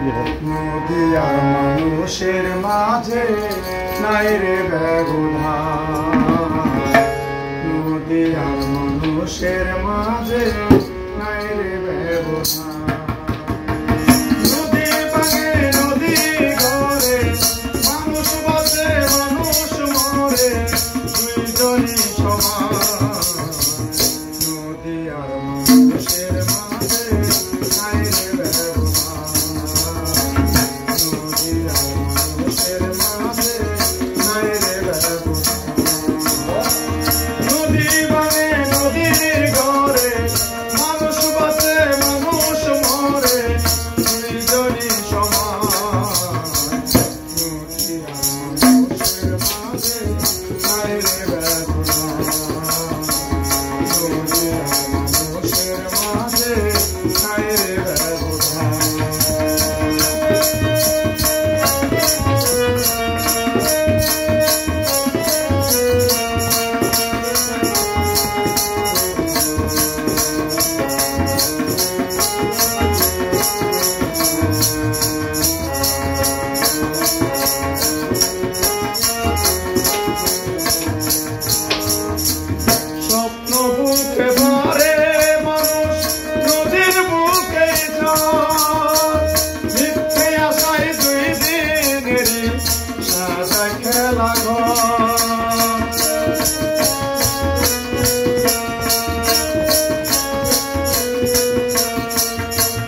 নদী আর মানুষের মাঝে নাই রে ব্যবধান, নদী আর মানুষের মাঝে নাই রে ব্যবধান। নদী ভাঙে নদী গড়ে, মানুষ বাঁচে মানুষ মরে, দুইজনই সমান। নদী আর মানুষের মাঝে নাই রে ব্যবধান, নদী আর মানুষের মাঝে নাই রে ব্যবধান। নদী ভাঙে নদী গড়ে, মানুষ বাঁচে মানুষ মরে, দুইজনই সমান। নদী আর মানুষের মাঝে নাই রে ব্যবধান, নদী আর মানুষের মাঝে নাই রে ব্যবধান। স্বপ্ন বুকে ভরে মানুষ নদীর বুকে যায়, মিথ্যে আশায় দুই দিনেরই সাজা খেলা ঘর।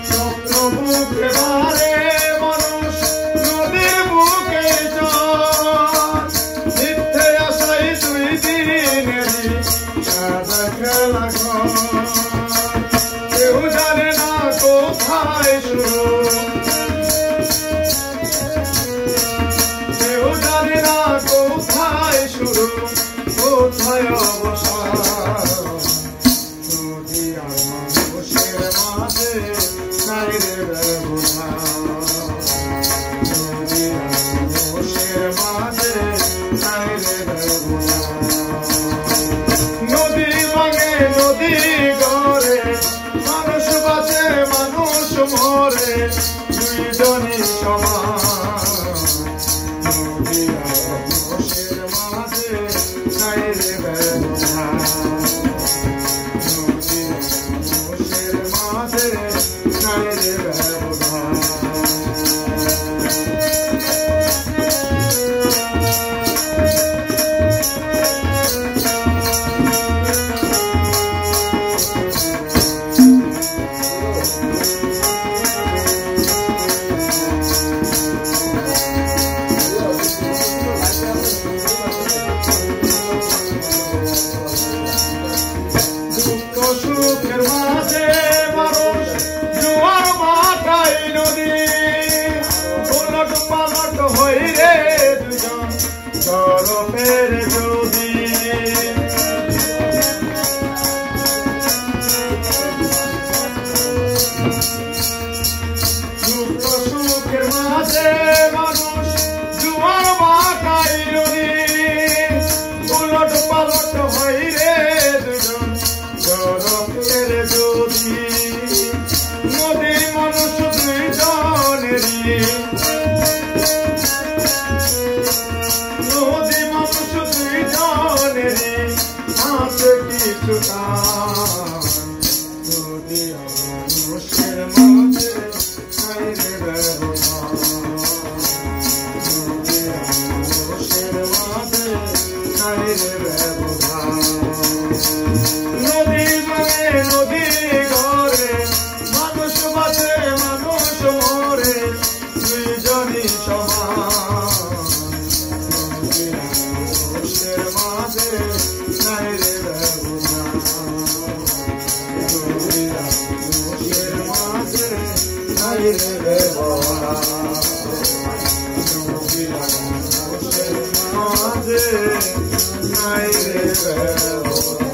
স্বপ্ন বুকে ভরে মানুষ নদীর বুকে যায়, মিথ্যে আশায় দুই দিনেরই সাজা খেলা ঘর। কেউ জানে না কোথায় শুরু, কেউ জানে না কোথায় শুরু কোথায় অবসান। নদী আর মানুষের মাঝে নাই রে ব্যবধান, নদী আর মানুষের মাঝে নাই রে ব্যবধান। নদী ভাঙে নদী গড়ে, মানুষ বাঁচে মানুষ মরে, দুইজনই সমান। নদী আর মানুষের মাঝে নাই রে ব্যবধান, নদী আর মানুষের মাঝে নাই রে ব্যবধান। দুঃখ সুখের মাঝে মানুষ জোয়ার ভাটায় নদী, ওলট পালট হই রে দুজন তরফের যদি। দুঃখ সুখের মাঝে মানুষ জোয়ার ভাটায় নদী, ওলট পালট হই রে দুজন তরফের যদি। নদী মানুষ দুইজনেরই, নদী মানুষ দুইজনেরই আছে কিছু টান। নদী আর মানুষের মাঝে নাই রে ব্যবধান, নদী আর মানুষের মাঝে নাই রে ব্যবধান। নদী ভাঙে নদী গড়ে, মানুষ বাঁচে মানুষ মরে, দুইজনই সমান। নদী আর মানুষের মাঝে নাই রে ব্যবধান, নদী আর মানুষের মাঝে নাই রে ব্যবধান, নদী আর মানুষের মাঝে নাই রে ব্যবধান।